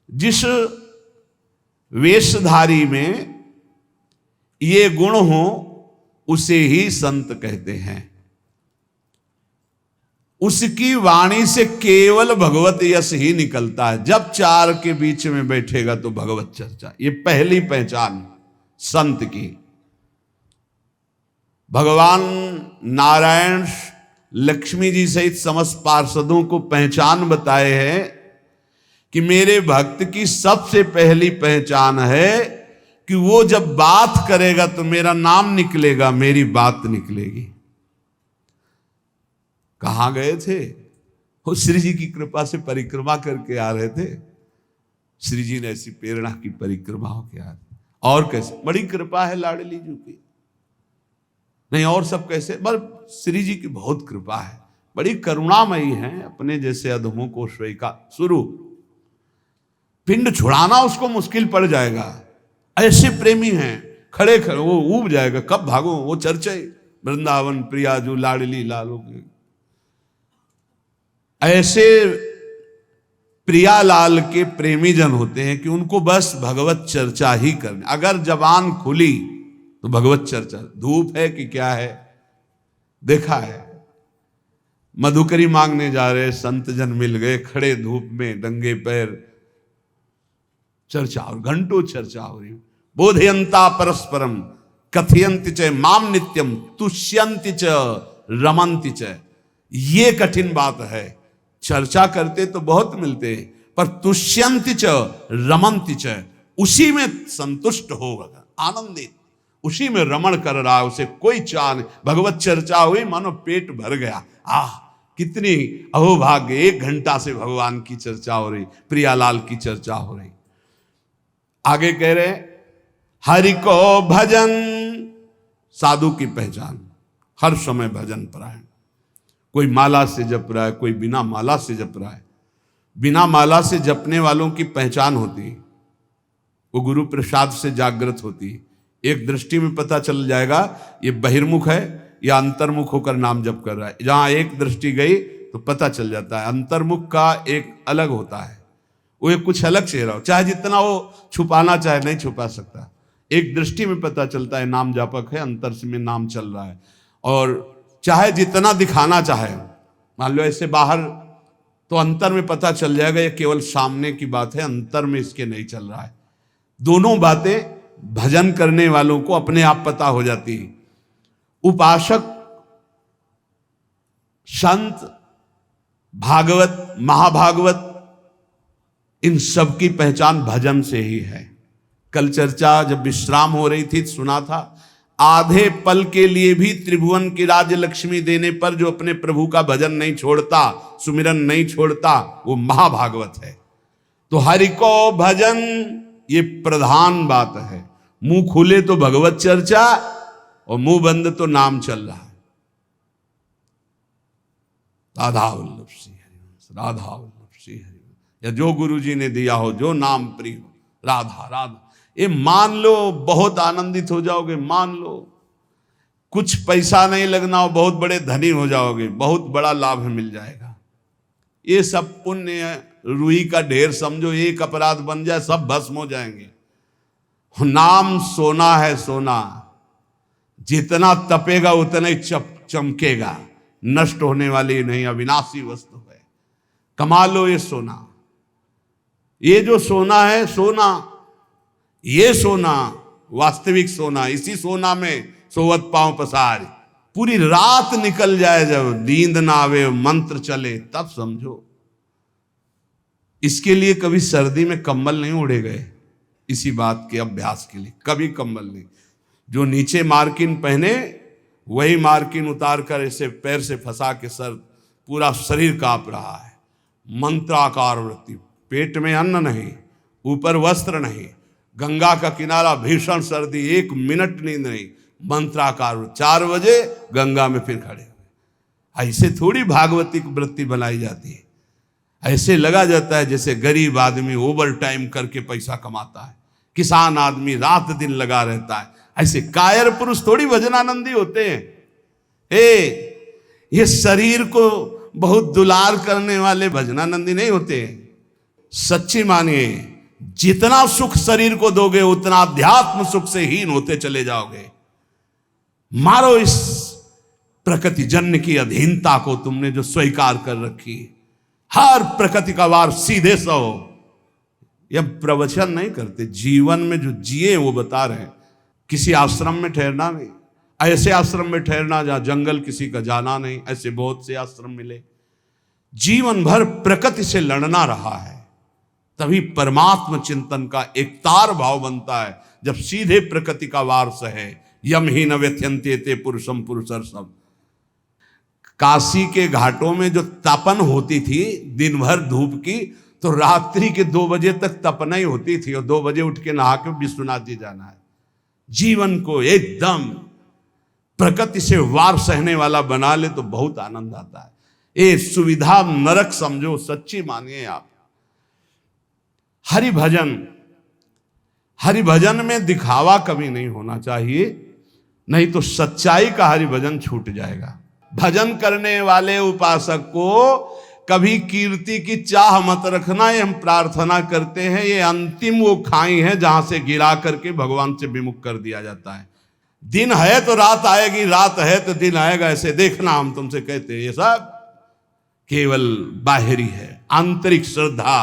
जिस वेशधारी में ये गुण हो उसे ही संत कहते हैं। उसकी वाणी से केवल भगवत यश ही निकलता है। जब चार के बीच में बैठेगा तो भगवत चर्चा, ये पहली पहचान संत की। भगवान नारायण लक्ष्मी जी सहित समस्त पार्षदों को पहचान बताए हैं कि मेरे भक्त की सबसे पहली पहचान है कि वो जब बात करेगा तो मेरा नाम निकलेगा, मेरी बात निकलेगी। कहां गए थे वो? श्री जी की कृपा से परिक्रमा करके आ रहे थे। श्री जी ने ऐसी प्रेरणा की परिक्रमा होके आ रहे। और कैसे? बड़ी कृपा है लाडली जी की। नहीं और सब कैसे? बस श्री जी की बहुत कृपा है, बड़ी करुणामयी है। अपने जैसे अधमों को स्वीका शुरू पिंड छुड़ाना उसको मुश्किल पड़ जाएगा। ऐसे प्रेमी हैं, खड़े खड़े वो ऊब जाएगा, कब भागो। वो चर्चे वृंदावन प्रिया जो लाडली लालो के, ऐसे प्रियालाल के प्रेमी जन होते हैं कि उनको बस भगवत चर्चा ही करनी। अगर जबान खुली तो भगवत चर्चा। धूप है कि क्या है? देखा है, मधुकरी मांगने जा रहे संत जन मिल गए, खड़े धूप में नंगे पैर, चर्चा और घंटों चर्चा हो रही। बोधयंता परस्परम कथयंति च माम नित्यम तुष्यंति च रमंति च। ये कठिन बात है। चर्चा करते तो बहुत मिलते हैं, पर तुष्यंति च रमंति च, उसी में संतुष्ट होगा, आनंदित, उसी में रमण कर रहा है, उसे कोई चाह नहीं। भगवत चर्चा हुई मानो पेट भर गया। कितनी अहोभाग्य, 1 घंटा से भगवान की चर्चा हो रही, प्रियालाल की चर्चा हो रही। आगे कह रहे हरि को भजन, साधु की पहचान हर समय भजन परायण। कोई माला से जप रहा है, कोई बिना माला से जप रहा है। बिना माला से जपने वालों की पहचान होती, वो गुरु प्रसाद से जागृत होती। एक दृष्टि में पता चल जाएगा ये बहिर्मुख है या अंतर्मुख होकर नाम जप कर रहा है। जहां एक दृष्टि गई तो पता चल जाता है। अंतर्मुख का एक अलग होता है, वो एक कुछ अलग चेहरा हो, चाहे जितना वो छुपाना चाहे नहीं छुपा सकता। एक दृष्टि में पता चलता है नाम जापक है, अंतर से में नाम चल रहा है। और चाहे जितना दिखाना चाहे, मान लो ऐसे बाहर, तो अंतर में पता चल जाएगा ये केवल सामने की बात है, अंतर में इसके नहीं चल रहा है। दोनों बातें भजन करने वालों को अपने आप पता हो जाती है। उपासक, संत, भागवत, महाभागवत, इन सब की पहचान भजन से ही है। कल चर्चा जब विश्राम हो रही थी सुना था, आधे पल के लिए भी त्रिभुवन की राज्य लक्ष्मी देने पर जो अपने प्रभु का भजन नहीं छोड़ता, सुमिरन नहीं छोड़ता, वो महाभागवत है। तो हरि को भजन ये प्रधान बात है। मुंह खुले तो भगवत चर्चा और मुंह बंद तो नाम चल रहा है। राधा वल्लभ श्री हरिवंश, राधा वल्लभ श्री हरिवंश, या जो गुरु जी ने दिया हो, जो नाम प्रिय हो, राधा राधा, ये मान लो, बहुत आनंदित हो जाओगे। मान लो कुछ पैसा नहीं लगना हो, बहुत बड़े धनी हो जाओगे, बहुत बड़ा लाभ मिल जाएगा। ये सब पुण्य रुई का ढेर समझो, एक अपराध बन जाए सब भस्म हो जाएंगे। नाम सोना है, सोना जितना तपेगा उतना ही चमकेगा, नष्ट होने वाली नहीं, अविनाशी वस्तु है। कमा लो ये सोना। ये जो सोना है, सोना, ये सोना वास्तविक सोना, इसी सोना में सोवत पांव पसार। पूरी रात निकल जाए, जब नींद ना आवे, मंत्र चले, तब समझो। इसके लिए कभी सर्दी में कंबल नहीं ओढ़े गए, इसी बात के अभ्यास के लिए कभी कंबल नहीं। जो नीचे मार्किन पहने वही मार्किन उतार कर ऐसे पैर से फंसा के सर, पूरा शरीर कांप रहा है। मंत्राकार वृत्ति, पेट में अन्न नहीं, ऊपर वस्त्र नहीं, गंगा का किनारा, भीषण सर्दी, 1 मिनट नींद नहीं, मंत्राकार। 4 बजे गंगा में फिर खड़े हुए। ऐसे थोड़ी भागवती की वृत्ति बनाई जाती है। ऐसे लगा जाता है जैसे गरीब आदमी ओवर टाइम करके पैसा कमाता है, किसान आदमी रात दिन लगा रहता है। ऐसे कायर पुरुष थोड़ी भजनानंदी होते हैं। ये शरीर को बहुत दुलार करने वाले भजनानंदी नहीं होते। सच्ची मानिए, जितना सुख शरीर को दोगे उतना अध्यात्म सुख से हीन होते चले जाओगे। मारो इस प्रकृति जन्य की अधीनता को तुमने जो स्वीकार कर रखी। हर प्रकृति का वार सीधे सो। यह प्रवचन नहीं करते, जीवन में जो जिए वो बता रहे हैं। किसी आश्रम में ठहरना नहीं, ऐसे आश्रम में ठहरना जहां जंगल किसी का जाना नहीं, ऐसे बहुत से आश्रम मिले। जीवन भर प्रकृति से लड़ना रहा है, तभी परमात्म चिंतन का एक तार भाव बनता है। जब सीधे प्रकृति का वार सहे, यम ही न व्यथ्यन्ते ते पुरुषम पुरुषर्षभ। काशी के घाटों में जो तपन होती थी दिन भर धूप की, तो रात्रि के 2 बजे तक तपना ही होती थी, और 2 बजे उठ के नहा के विश्वनाथ जी जाना है। जीवन को एकदम प्रकृति से वार सहने वाला बना ले तो बहुत आनंद आता है। ये सुविधा नरक समझो, सच्ची मानिए आप। हरि भजन में दिखावा कभी नहीं होना चाहिए, नहीं तो सच्चाई का हरि भजन छूट जाएगा। भजन करने वाले उपासक को कभी कीर्ति की चाह मत रखना, ये हम प्रार्थना करते हैं। ये अंतिम वो खाई है जहां से गिरा करके भगवान से विमुख कर दिया जाता है। दिन है तो रात आएगी, रात है तो दिन आएगा, ऐसे देखना हम तुमसे कहते हैं। ये सब केवल बाहरी है। आंतरिक श्रद्धा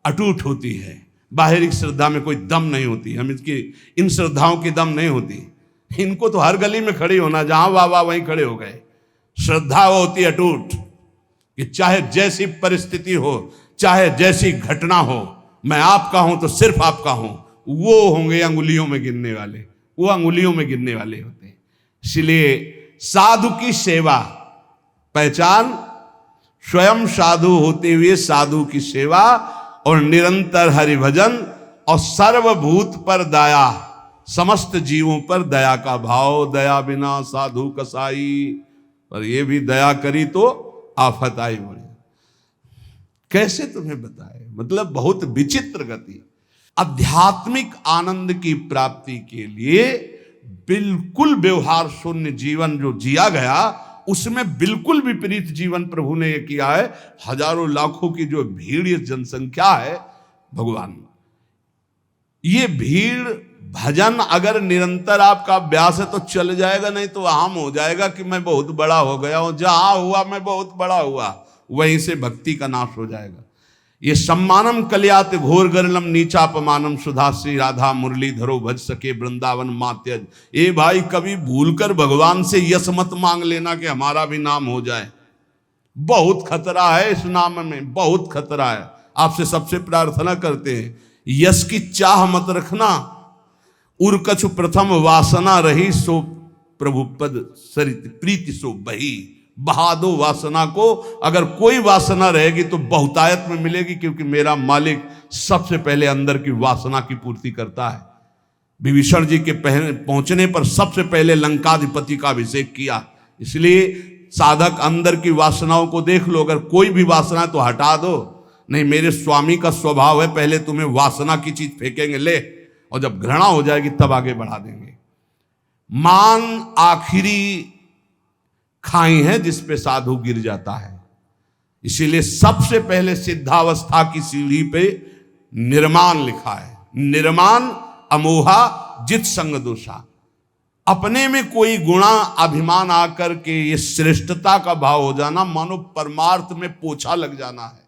अटूट होती है, बाहरी श्रद्धा में कोई दम नहीं होती। हम इन श्रद्धाओं की दम नहीं होती। इनको तो हर गली में खड़ी होना, जहां वाह वहीं खड़े हो गए। श्रद्धा वो होती है अटूट, कि चाहे जैसी परिस्थिति हो, चाहे जैसी घटना हो, मैं आपका हूं तो सिर्फ आपका हूं। वो होंगे अंगुलियों में गिनने वाले, वो अंगुलियों में गिनने वाले होते हैं। इसलिए साधु की सेवा पहचान, स्वयं साधु होते हुए साधु की सेवा, और निरंतर हरि भजन, और सर्वभूत पर दया, समस्त जीवों पर दया का भाव। दया बिना साधु कसाई, पर ये भी दया करी तो आफत आई बड़ी। कैसे तुम्हें बताए, मतलब बहुत विचित्र गति। आध्यात्मिक आनंद की प्राप्ति के लिए बिल्कुल व्यवहार शून्य जीवन जो जिया गया, उसमें बिल्कुल विपरीत जीवन प्रभु ने ये किया है। हजारों लाखों की जो भीड़, ये जनसंख्या है भगवान, ये भीड़ भजन अगर निरंतर आपका अभ्यास है तो चल जाएगा, नहीं तो आम हो जाएगा कि मैं बहुत बड़ा हो गया हूं। जहां हुआ मैं बहुत बड़ा हुआ, वहीं से भक्ति का नाश हो जाएगा। ये सम्मानम कल्यात घोर गरलम नीचापमानम सुधा श्री राधा मुरली धरो भज सके वृंदावन मात्यज। ए भाई, कभी भूलकर भगवान से यश मत मांग लेना कि हमारा भी नाम हो जाए। बहुत खतरा है इस नाम में, बहुत खतरा है। आपसे सबसे प्रार्थना करते हैं, यश की चाह मत रखना। उर्कछु प्रथम वासना रही, सो प्रभु पद सरित प्रीति सो बही। बहा दो वासना को। अगर कोई वासना रहेगी तो बहुतायत में मिलेगी, क्योंकि मेरा मालिक सबसे पहले अंदर की वासना की पूर्ति करता है। विभीषण जी के पहुंचने पर सबसे पहले लंकाधिपति का अभिषेक किया। इसलिए साधक अंदर की वासनाओं को देख लो। अगर कोई भी वासना है तो हटा दो। नहीं, मेरे स्वामी का स्वभाव है, पहले तुम्हें वासना की चीज फेंकेंगे, ले, और जब घृणा हो जाएगी तब आगे बढ़ा देंगे। मान आखिरी खाई है जिस पे साधु गिर जाता है। इसीलिए सबसे पहले सिद्धावस्था की सीढ़ी पे निर्माण लिखा है। निर्माण अमोहा जित संग दोषा। अपने में कोई गुणा अभिमान आकर के ये श्रेष्ठता का भाव हो जाना, मानो परमार्थ में पोछा लग जाना है।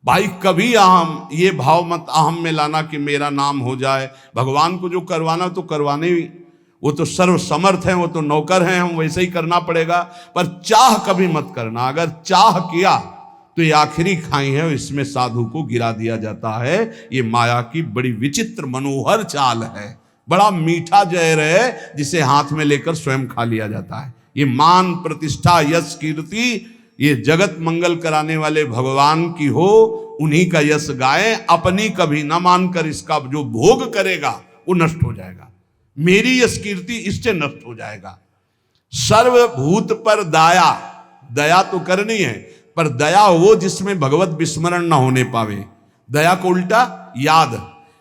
भाई, कभी अहम, ये भाव मत अहम में लाना कि मेरा नाम हो जाए। भगवान को जो करवाना तो करवाने ही, वो तो सर्व समर्थ हैं, वो तो नौकर हैं, हम वैसे ही करना पड़ेगा। पर चाह कभी मत करना। अगर चाह किया तो ये आखिरी खाई है, इसमें साधु को गिरा दिया जाता है। ये माया की बड़ी विचित्र मनोहर चाल है। बड़ा मीठा जहर है जिसे हाथ में लेकर स्वयं खा लिया जाता है। ये मान प्रतिष्ठा यश कीर्ति, ये जगत मंगल कराने वाले भगवान की हो, उन्हीं का यश गाएं। अपनी कभी न मानकर इसका जो भोग करेगा वो नष्ट हो जाएगा। मेरी यश कीर्ति इससे नष्ट हो जाएगा। सर्वभूत पर दया, दया तो करनी है, पर दया वो जिसमें भगवत विस्मरण न होने पावे। दया को उल्टा याद,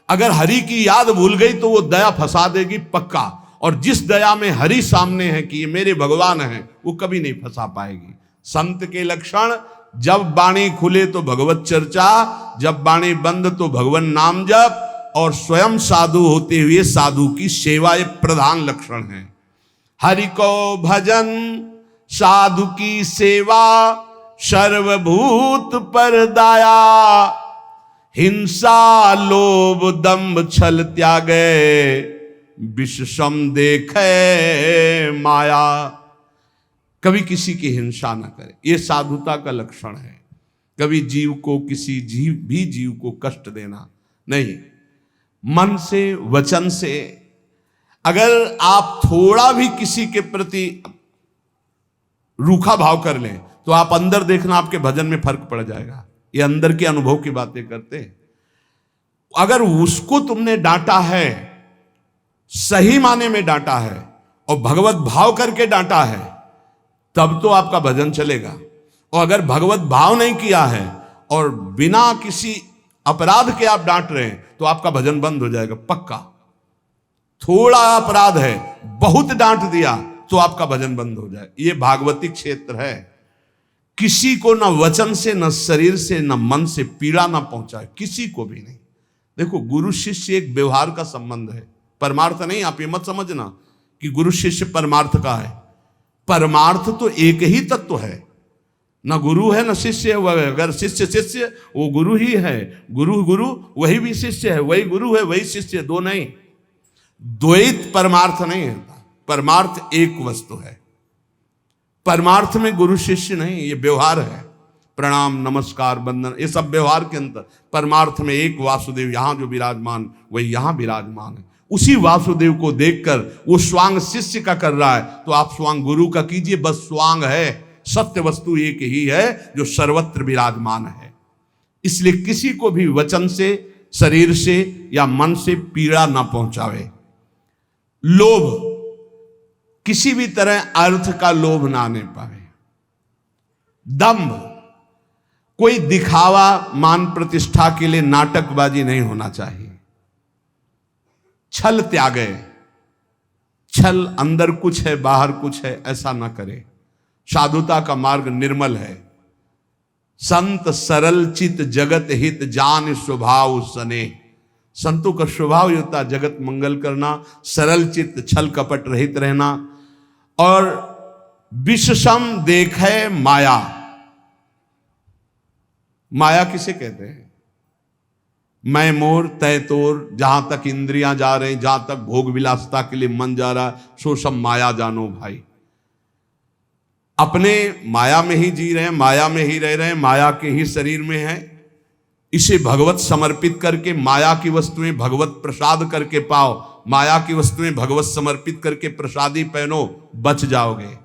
अगर हरि की याद भूल गई तो वो दया फंसा देगी पक्का। और जिस दया में हरि सामने है कि ये मेरे भगवान हैं, वो कभी नहीं फंसा पाएगी। संत के लक्षण, जब वाणी खुले तो भगवत चर्चा, जब वाणी बंद तो भगवान नाम जप, और स्वयं साधु होते हुए साधु की सेवा ये प्रधान लक्षण है। हरि को भजन साधु की सेवा, सर्वभूत पर दाया, हिंसा लोभ दंभ छल त्यागे, विषम देखे माया। कभी किसी की हिंसा ना करे, ये साधुता का लक्षण है। कभी जीव को, किसी जीव को कष्ट देना नहीं। मन से वचन से अगर आप थोड़ा भी किसी के प्रति रूखा भाव कर लें तो आप अंदर देखना आपके भजन में फर्क पड़ जाएगा। ये अंदर के अनुभव की बातें करते। अगर उसको तुमने डांटा है, सही माने में डांटा है और भगवत भाव करके डांटा है, तब तो आपका भजन चलेगा। और अगर भगवत भाव नहीं किया है और बिना किसी अपराध के आप डांट रहे हैं तो आपका भजन बंद हो जाएगा पक्का। थोड़ा अपराध है, बहुत डांट दिया तो आपका भजन बंद हो जाए। ये भागवती क्षेत्र है। किसी को न वचन से, न शरीर से, न मन से पीड़ा ना पहुंचाए, किसी को भी नहीं। देखो, गुरु शिष्य एक व्यवहार का संबंध है, परमार्थ नहीं। आप ये मत समझना कि गुरु शिष्य परमार्थ का है। परमार्थ तो एक ही तत्व है, न गुरु है न शिष्य है। अगर शिष्य शिष्य वो गुरु ही है, गुरु गुरु वही भी शिष्य है, वही गुरु है वही शिष्य, दो नहीं। द्वैत परमार्थ नहीं है, परमार्थ एक वस्तु है। परमार्थ में गुरु शिष्य नहीं, ये व्यवहार है। प्रणाम नमस्कार वंदन ये सब व्यवहार के अंतर। परमार्थ में एक वासुदेव यहां जो विराजमान वही यहां विराजमान है। उसी वासुदेव को देखकर वो स्वांग शिष्य का कर रहा है तो आप स्वांग गुरु का कीजिए। बस स्वांग है, सत्य वस्तु एक ही है जो सर्वत्र विराजमान है। इसलिए किसी को भी वचन से, शरीर से या मन से पीड़ा ना पहुंचावे। लोभ, किसी भी तरह अर्थ का लोभ ना आने पावे। दंभ, कोई दिखावा मान प्रतिष्ठा के लिए नाटकबाजी नहीं होना चाहिए। छल त्यागे, छल अंदर कुछ है बाहर कुछ है ऐसा ना करे। साधुता का मार्ग निर्मल है। संत सरल चित जगत हित जान स्वभाव सने। संतों का स्वभाव होता है जगत मंगल करना, सरल चित्त, छल कपट रहित रहना। और विषम देखे माया। माया किसे कहते हैं? मैं मोर तय तोर, जहां तक इंद्रियां जा रही, जहां तक भोग विलासता के लिए मन जा रहा, सो सब माया जानो भाई। अपने माया में ही जी रहे हैं, माया में ही रह रहे हैं, माया के ही शरीर में है। इसे भगवत समर्पित करके माया की वस्तुएं भगवत प्रसाद करके पाओ, माया की वस्तुएं भगवत समर्पित करके प्रसादी पहनो, बच जाओगे।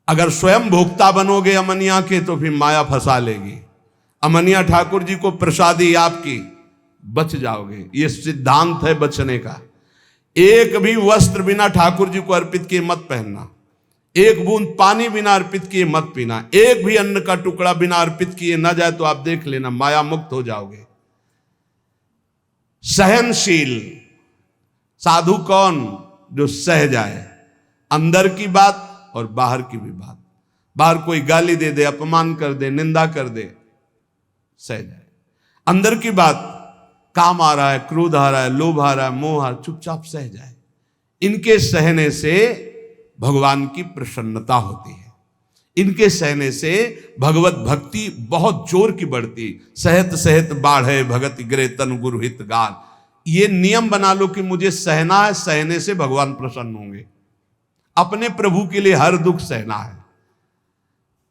अगर स्वयं भोक्ता बनोगे अमनिया के तो फिर माया फंसा लेगी। अमनिया ठाकुर जी को प्रसादी आपकी, बच जाओगे। ये सिद्धांत है बचने का। एक भी वस्त्र बिना ठाकुर जी को अर्पित किए मत पहनना, एक बूंद पानी बिना अर्पित किए मत पीना, एक भी अन्न का टुकड़ा बिना अर्पित किए न जाए तो आप देख लेना माया मुक्त हो जाओगे। सहनशील साधु कौन? जो सह जाए, अंदर की बात और बाहर की भी बात। बाहर कोई गाली दे दे, अपमान कर दे, निंदा कर दे, सह जाए। अंदर की बात, काम आ रहा है, क्रोध आ रहा है, लोभ आ रहा है, मोह आ रहा है, चुपचाप सह जाए। इनके सहने से भगवान की प्रसन्नता होती है। इनके सहने से भगवत भक्ति बहुत जोर की बढ़ती। सहत सहत बाढ़े भगत गिरे तन गुरु हित गान। ये नियम बना लो कि मुझे सहना है, सहने से भगवान प्रसन्न होंगे। अपने प्रभु के लिए हर दुख सहना है।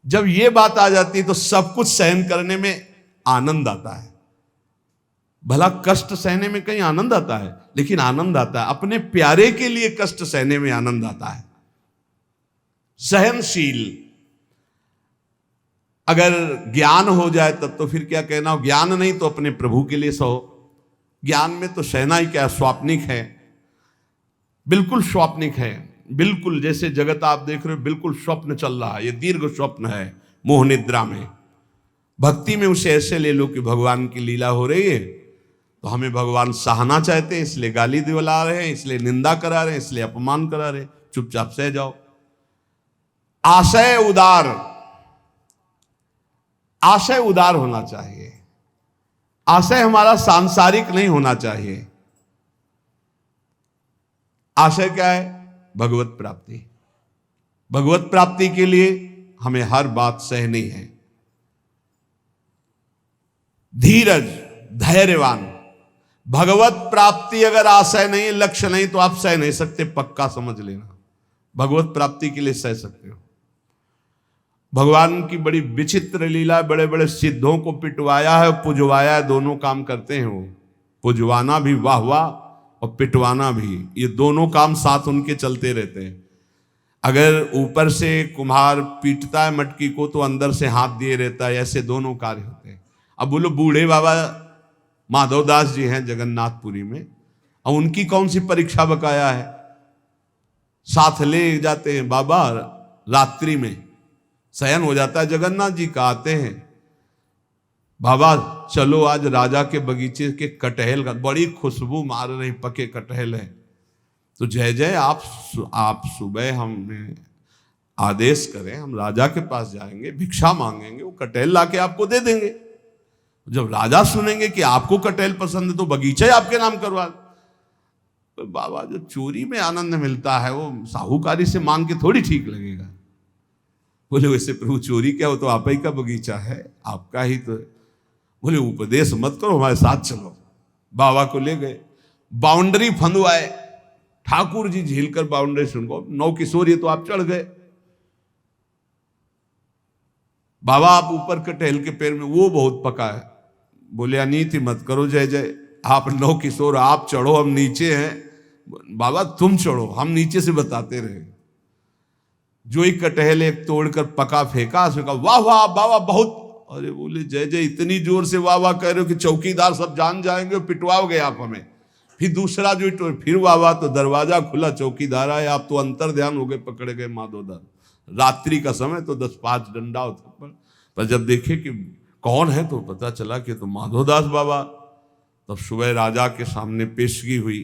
जब ये बात आ जाती है तो सब कुछ सहन करने में आनंद आता है। भला कष्ट सहने में कहीं आनंद आता है, लेकिन आनंद आता है अपने प्यारे के लिए कष्ट सहने में आनंद आता है। सहनशील, अगर ज्ञान हो जाए तब तो फिर क्या कहना हो, ज्ञान नहीं तो अपने प्रभु के लिए सहो। ज्ञान में तो सहना ही क्या, स्वाप्निक है, बिल्कुल स्वाप्निक है। बिल्कुल जैसे जगत आप देख रहे हो बिल्कुल स्वप्न चल रहा है, ये दीर्घ स्वप्न है मोह निद्रा में। भक्ति में उसे ऐसे ले लो कि भगवान की लीला हो रही है तो हमें भगवान सहना चाहते हैं, इसलिए गाली दिला रहे हैं, इसलिए निंदा करा रहे हैं, इसलिए अपमान करा रहे हैं, चुपचाप सह जाओ। आशय उदार, आशय उदार होना चाहिए। आशय हमारा सांसारिक नहीं होना चाहिए। आशय क्या है? भगवत प्राप्ति। भगवत प्राप्ति के लिए हमें हर बात सहनी है। धीरज, धैर्यवान। भगवत प्राप्ति अगर आशय नहीं, लक्ष्य नहीं, तो आप सह नहीं सकते, पक्का समझ लेना। भगवत प्राप्ति के लिए सह सकते हो। भगवान की बड़ी विचित्र लीला, बड़े बड़े सिद्धों को पिटवाया है, पुजवाया है, दोनों काम करते हैं वो। पुजवाना भी वाह वाह और पिटवाना भी, ये दोनों काम साथ उनके चलते रहते हैं। अगर ऊपर से कुम्हार पीटता है मटकी को तो अंदर से हाथ दिए रहता है, ऐसे दोनों कार्य होते हैं। अब बोलो बूढ़े बाबा माधवदास जी हैं जगन्नाथपुरी में, और उनकी कौन सी परीक्षा बकाया है? साथ ले जाते हैं बाबा, रात्रि में शयन हो जाता है जगन्नाथ जी का, आते हैं बाबा चलो आज राजा के बगीचे के कटहल का, बड़ी खुशबू मार रही, पके कटहल है। तो जय जय आप सुबह हमें आदेश करें, हम राजा के पास जाएंगे, भिक्षा मांगेंगे, वो कटहल लाके आपको दे देंगे। जब राजा सुनेंगे कि आपको कटहल पसंद है तो बगीचा ही आपके नाम करवा। तो बाबा जो चोरी में आनंद मिलता है वो साहूकारी से मांग के थोड़ी ठीक लगेगा। बोले वैसे प्रभु चोरी क्या हो, तो आप ही का बगीचा है, आपका ही तो। बोले उपदेश मत करो, हमारे साथ चलो। बाबा को ले गए, बाउंड्री फंदवाए, ठाकुर जी झील कर बाउंड्री सुनको, 9 किशोर, ये तो आप चढ़ गए। बाबा आप ऊपर कटहल के पेड़ में, वो बहुत पका है। बोले अनीति मत करो जय जय, आप 9 किशोर आप चढ़ो, हम नीचे हैं। बाबा तुम चढ़ो, हम नीचे से बताते रहे। जो ही कटहल एक तोड़कर पका फेंका, उसने कहा वाह वाह बाबा बहुत। अरे बोले जय जय इतनी जोर से वाह वाह कह रहे हो कि चौकीदार सब जान जाएंगे, पिटवाओगे आप हमें। फिर दूसरा जो फिर वाह वाह, तो दरवाजा खुला, चौकीदार आए, आप तो अंतर ध्यान हो गए, पकड़े गए माधोदास। रात्रि का समय तो 10-5 डंडा होता, पर जब देखे कि कौन है तो पता चला कि तो माधोदास बाबा। तब सुबह राजा के सामने पेशगी हुई।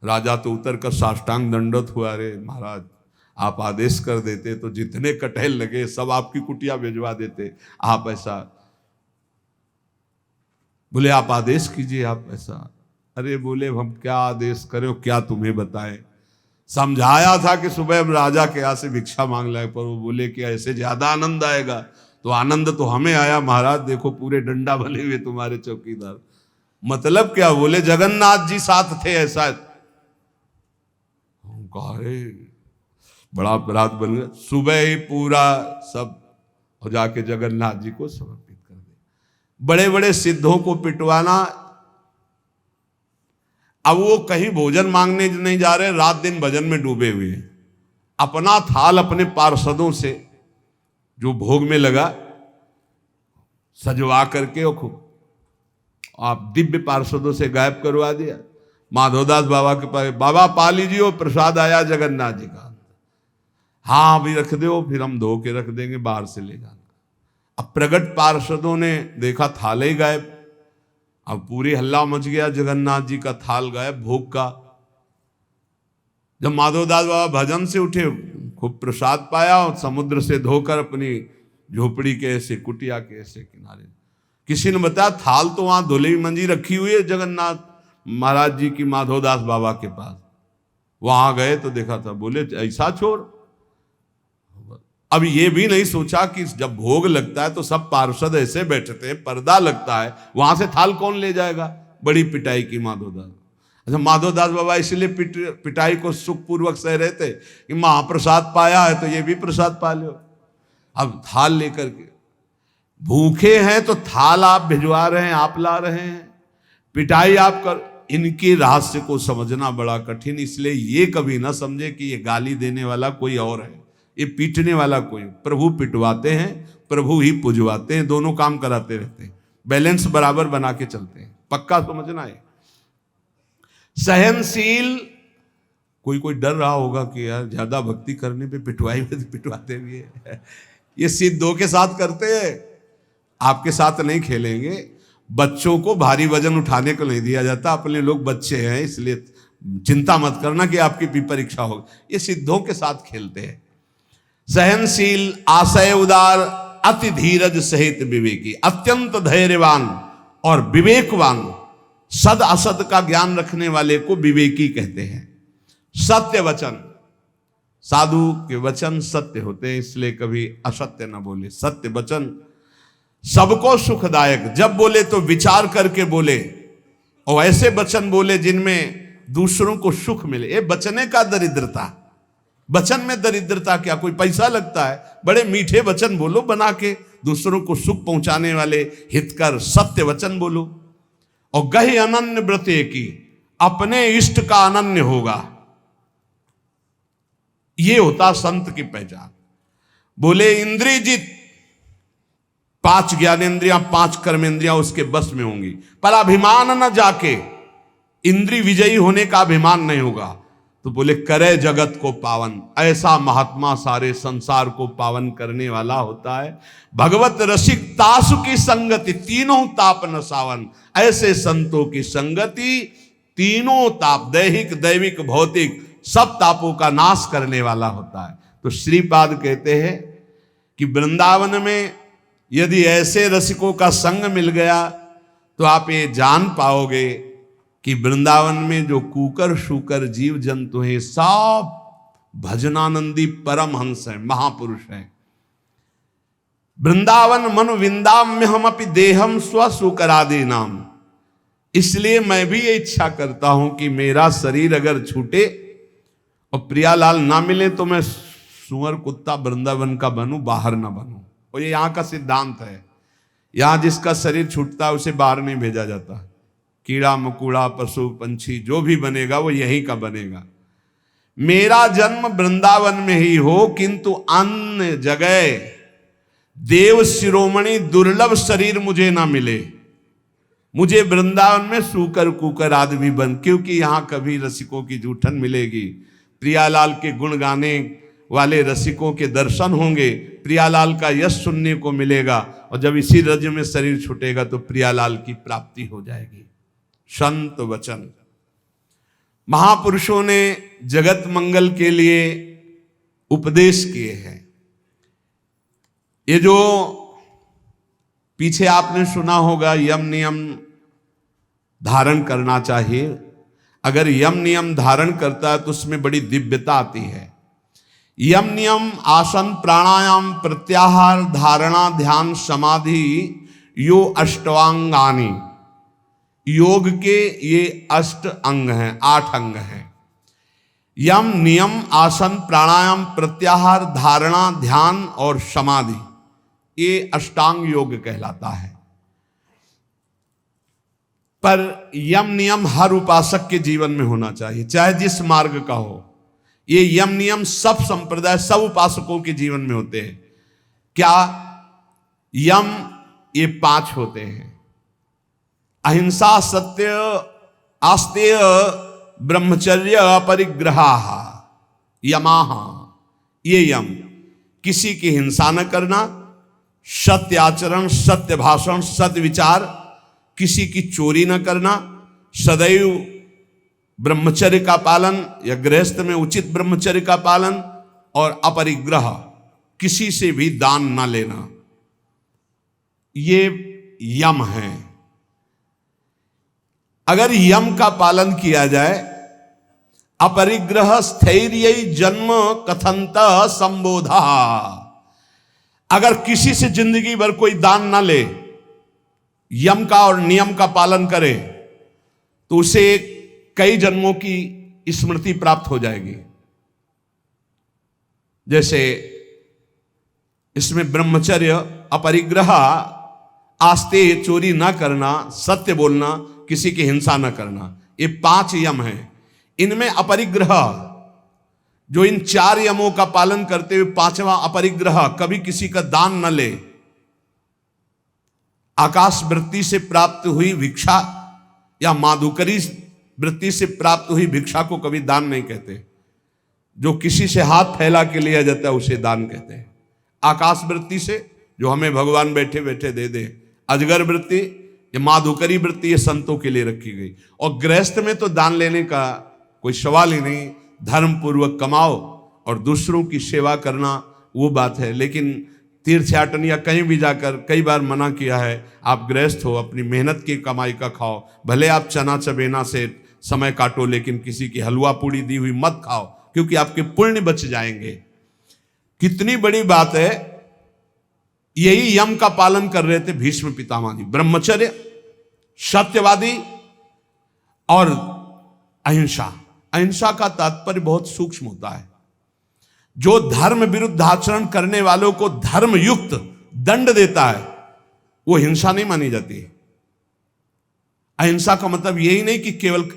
राजा तो उतर कर साष्टांग दंडवत हुआ, अरे महाराज आप आदेश कर देते तो जितने कटहल लगे सब आपकी कुटिया भिजवा देते, आप ऐसा। बोले आप आदेश कीजिए, आप ऐसा। अरे बोले हम क्या आदेश करें, क्या तुम्हें बताएं। समझाया था कि सुबह हम राजा के यहाँ से भिक्षा मांग लाए, पर वो बोले कि ऐसे ज्यादा आनंद आएगा। तो आनंद तो हमें आया महाराज, देखो पूरे डंडा बने हुए तुम्हारे चौकीदार। मतलब क्या? बोले जगन्नाथ जी साथ थे, ऐसा। कहा बड़ा अपराध बन गया। सुबह ही पूरा सब हो जाके जगन्नाथ जी को समर्पित कर दे। बड़े बड़े सिद्धों को पिटवाना। अब वो कहीं भोजन मांगने नहीं जा रहे, रात दिन भजन में डूबे हुए हैं। अपना थाल अपने पार्षदों से जो भोग में लगा सजवा करके और खूब आप दिव्य पार्षदों से गायब करवा दिया। माधवदास बाबा के पास, बाबा पा लीजिए वो प्रसाद आया जगन्नाथ जी का। हाँ अभी रख दो, फिर हम धो के रख देंगे, बाहर से ले जाना। अब प्रगट पार्षदों ने देखा थाल ही गायब। अब पूरी हल्ला मच गया, जगन्नाथ जी का थाल गायब, भोग का। जब माधवदास बाबा भजन से उठे, खूब प्रसाद पाया और समुद्र से धोकर अपनी झोपड़ी के ऐसे कुटिया के ऐसे किनारे। किसी ने बताया थाल तो वहां धुली मंजी रखी हुई है जगन्नाथ महाराज जी की माधवदास बाबा के पास। वहां गए तो देखा था। बोले ऐसा छोड़। अब ये भी नहीं सोचा कि जब भोग लगता है तो सब पार्षद ऐसे बैठते हैं, पर्दा लगता है, वहां से थाल कौन ले जाएगा। बड़ी पिटाई की माधवदास। अच्छा माधवदास बाबा इसलिए पिटाई को सुखपूर्वक सह रहे थे कि महाप्रसाद पाया है तो ये भी प्रसाद पा लो। अब थाल लेकर के भूखे हैं तो थाल आप भिजवा रहे हैं, आप ला रहे हैं, पिटाई आप कर। इनके रहस्य को समझना बड़ा कठिन। इसलिए ये कभी ना समझे कि ये गाली देने वाला कोई और है, ये पीटने वाला कोई। प्रभु पिटवाते हैं, प्रभु ही पुजवाते हैं, दोनों काम कराते रहते हैं, बैलेंस बराबर बना के चलते हैं। पक्का समझना है। सहनशील। कोई डर रहा होगा कि यार ज्यादा भक्ति करने पे पिटवाते भी है। ये सिद्धों के साथ करते हैं, आपके साथ नहीं खेलेंगे। बच्चों को भारी वजन उठाने को नहीं दिया जाता। अपने लोग बच्चे हैं, इसलिए चिंता मत करना कि आपकी भी परीक्षा होगी। ये सिद्धों के साथ खेलते हैं। सहनशील, आशय उदार, अति धीरज सहित विवेकी, अत्यंत धैर्यवान और विवेकवान, सद असद का ज्ञान रखने वाले को विवेकी कहते हैं। सत्य वचन, साधु के वचन सत्य होते हैं, इसलिए कभी असत्य न बोले। सत्य वचन सबको सुखदायक, जब बोले तो विचार करके बोले, और ऐसे वचन बोले जिनमें दूसरों को सुख मिले। ये बचने का दरिद्रता, वचन में दरिद्रता क्या, कोई पैसा लगता है? बड़े मीठे वचन बोलो बना के, दूसरों को सुख पहुंचाने वाले हितकर सत्य वचन बोलो। और गहि अनन्य व्रते की, अपने इष्ट का अनन्य होगा, ये होता संत की पहचान। बोले इंद्रियजित, 5 ज्ञानेंद्रियां 5 कर्मेंद्रियां उसके बस में होंगी, पर अभिमान न जाके, इंद्रिय विजयी होने का अभिमान नहीं होगा। तो बोले करे जगत को पावन, ऐसा महात्मा सारे संसार को पावन करने वाला होता है। भगवत रसिक तासु की संगति, तीनों ताप न सावन, ऐसे संतों की संगति तीनों ताप, दैहिक दैविक भौतिक सब तापों का नाश करने वाला होता है। तो श्रीपाद कहते हैं कि वृंदावन में यदि ऐसे रसिकों का संग मिल गया तो आप ये जान पाओगे कि वृंदावन में जो कूकर शूकर जीव जंतु हैं सब भजनानंदी परमहंस हैं, महापुरुष हैं। वृंदावन मनु विंदाम्य हम अपि देहम स्व सुकरादि नाम। इसलिए मैं भी ये इच्छा करता हूं कि मेरा शरीर अगर छूटे और प्रियालाल ना मिले तो मैं सुअर कुत्ता वृंदावन का बनूं, बाहर ना बनूं। और ये यहां का सिद्धांत है। यहां जिसका शरीर छूटता है उसे बाहर नहीं भेजा जाता। कीड़ा मकोड़ा पशु पंछी जो भी बनेगा वो यहीं का बनेगा। मेरा जन्म वृंदावन में ही हो, किंतु अन्य जगह देव शिरोमणि दुर्लभ शरीर मुझे ना मिले। मुझे वृंदावन में सूकर कुकर आदमी बन, क्योंकि यहां कभी रसिकों की जूठन मिलेगी, प्रियालाल के गुण गाने वाले रसिकों के दर्शन होंगे, प्रियालाल का यश सुनने को मिलेगा, और जब इसी रज में शरीर छूटेगा तो प्रियालाल की प्राप्ति हो जाएगी। संत वचन, महापुरुषों ने जगत मंगल के लिए उपदेश किए हैं। ये जो पीछे आपने सुना होगा यम नियम धारण करना चाहिए, अगर यम नियम धारण करता है तो उसमें बड़ी दिव्यता आती है। यम नियम आसन प्राणायाम प्रत्याहार धारणा ध्यान समाधि यो अष्टांगानि, योग के ये 8 अंग हैं, 8 अंग हैं। यम नियम आसन प्राणायाम प्रत्याहार धारणा ध्यान और समाधि, ये अष्टांग योग कहलाता है। पर यम नियम हर उपासक के जीवन में होना चाहिए, चाहे जिस मार्ग का हो। ये यम नियम सब संप्रदाय सब उपासकों के जीवन में होते हैं। क्या यम? ये 5 होते हैं। अहिंसा सत्य आस्तेय ब्रह्मचर्य अपरिग्रहा यमाह, ये यम। किसी की हिंसा न करना, सत्य आचरण, सत्य भाषण, सत्य विचार, किसी की चोरी न करना, सदैव ब्रह्मचर्य का पालन या गृहस्थ में उचित ब्रह्मचर्य का पालन, और अपरिग्रह, किसी से भी दान न लेना, ये यम है। अगर यम का पालन किया जाए, अपरिग्रह स्थैर्य जन्म कथंत संबोधा, अगर किसी से जिंदगी भर कोई दान ना ले, यम का और नियम का पालन करे, तो उसे कई जन्मों की स्मृति प्राप्त हो जाएगी। जैसे इसमें ब्रह्मचर्य, अपरिग्रह, आस्ते, चोरी ना करना, सत्य बोलना, किसी की हिंसा न करना, ये 5 यम हैं। इनमें अपरिग्रह, जो इन 4 यमों का पालन करते हुए 5वां अपरिग्रह, कभी किसी का दान न ले। आकाश वृत्ति से प्राप्त हुई भिक्षा या माधुकरी वृत्ति से प्राप्त हुई भिक्षा को कभी दान नहीं कहते। जो किसी से हाथ फैला के लिया जाता है उसे दान कहते हैं। आकाश वृत्ति से जो हमें भगवान बैठे बैठे दे दे, अजगर वृत्ति, ये माधुकरी वृत्ति, ये संतों के लिए रखी गई। और गृहस्थ में तो दान लेने का कोई सवाल ही नहीं, धर्म पूर्वक कमाओ और दूसरों की सेवा करना वो बात है। लेकिन तीर्थयाटन या कहीं भी जाकर कई बार मना किया है, आप गृहस्थ हो, अपनी मेहनत की कमाई का खाओ, भले आप चना चबेना से समय काटो, लेकिन किसी की हलवा पूड़ी दी हुई मत खाओ, क्योंकि आपके पुण्य बच जाएंगे। कितनी बड़ी बात है। यही यम का पालन कर रहे थे भीष्म पितामह जी, ब्रह्मचर्य, सत्यवादी और अहिंसा। अहिंसा का तात्पर्य बहुत सूक्ष्म होता है। जो धर्म विरुद्ध आचरण करने वालों को धर्म युक्त दंड देता है वो हिंसा नहीं मानी जाती। अहिंसा का मतलब यही नहीं कि केवल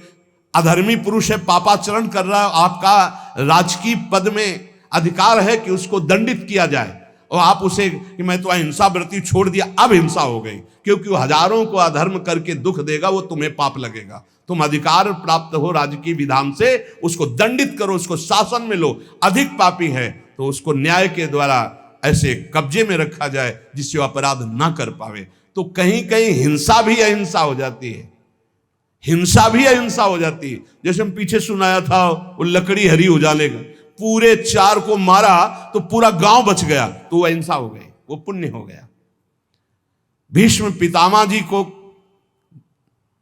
अधर्मी पुरुष है, पापाचरण कर रहा है, आपका राजकीय पद में अधिकार है कि उसको दंडित किया जाए और आप उसे कि मैं तो अहिंसा व्रती छोड़ दिया, अब हिंसा हो गई, क्योंकि वो हजारों को अधर्म करके दुख देगा, वो तुम्हें पाप लगेगा। तुम अधिकार प्राप्त हो राजकीय विधान से, उसको दंडित करो, उसको शासन में लो। अधिक पापी है तो उसको न्याय के द्वारा ऐसे कब्जे में रखा जाए जिससे वो अपराध ना कर पावे। तो कहीं कहीं हिंसा भी अहिंसा हो जाती है, हिंसा भी अहिंसा हो जाती है। जैसे हम पीछे सुनाया था वो लकड़ी हरी उजाले का, पूरे 4 को मारा तो पूरा गांव बच गया, तो वो अहिंसा हो गई, वो पुण्य हो गया। भीष्म पितामह जी को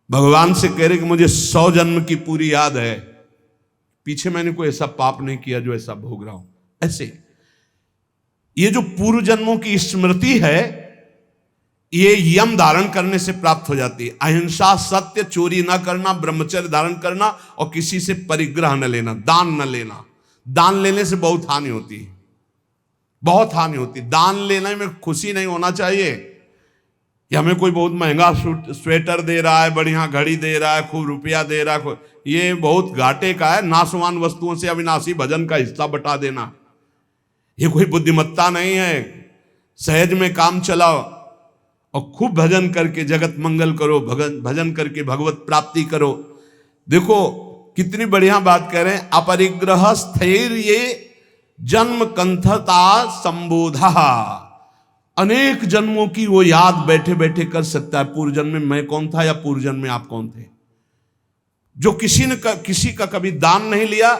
भगवान से कह रहे कि मुझे 100 जन्म की पूरी याद है, पीछे मैंने कोई ऐसा पाप नहीं किया जो ऐसा भोग रहा हूं। ऐसे ये जो पूर्व जन्मों की स्मृति है, ये यम धारण करने से प्राप्त हो जाती है। अहिंसा, सत्य, चोरी ना करना, ब्रह्मचर्य धारण करना और किसी से परिग्रह न लेना, दान न लेना। दान लेने से बहुत हानि होती है, बहुत हानि होती है। दान लेने में खुशी नहीं होना चाहिए कि हमें कोई बहुत महंगा स्वेटर दे रहा है, बढ़िया घड़ी दे रहा है, खूब रुपया दे रहा है, ये बहुत घाटे का है। नाशवान वस्तुओं से अविनाशी भजन का हिस्सा बटा देना, ये कोई बुद्धिमत्ता नहीं है। सहज में काम चलाओ और खूब भजन करके जगत मंगल करो, भजन करके भगवत प्राप्ति करो। देखो कितनी बढ़िया बात कह रहे हैं। अपरिग्रह स्थैर्य जन्म कंथता संबोधा, अनेक जन्मों की वो याद बैठे बैठे कर सकता है। पूर्व जन्म में मैं कौन था या पूर्व जन्म में आप कौन थे। जो किसी का कभी दान नहीं लिया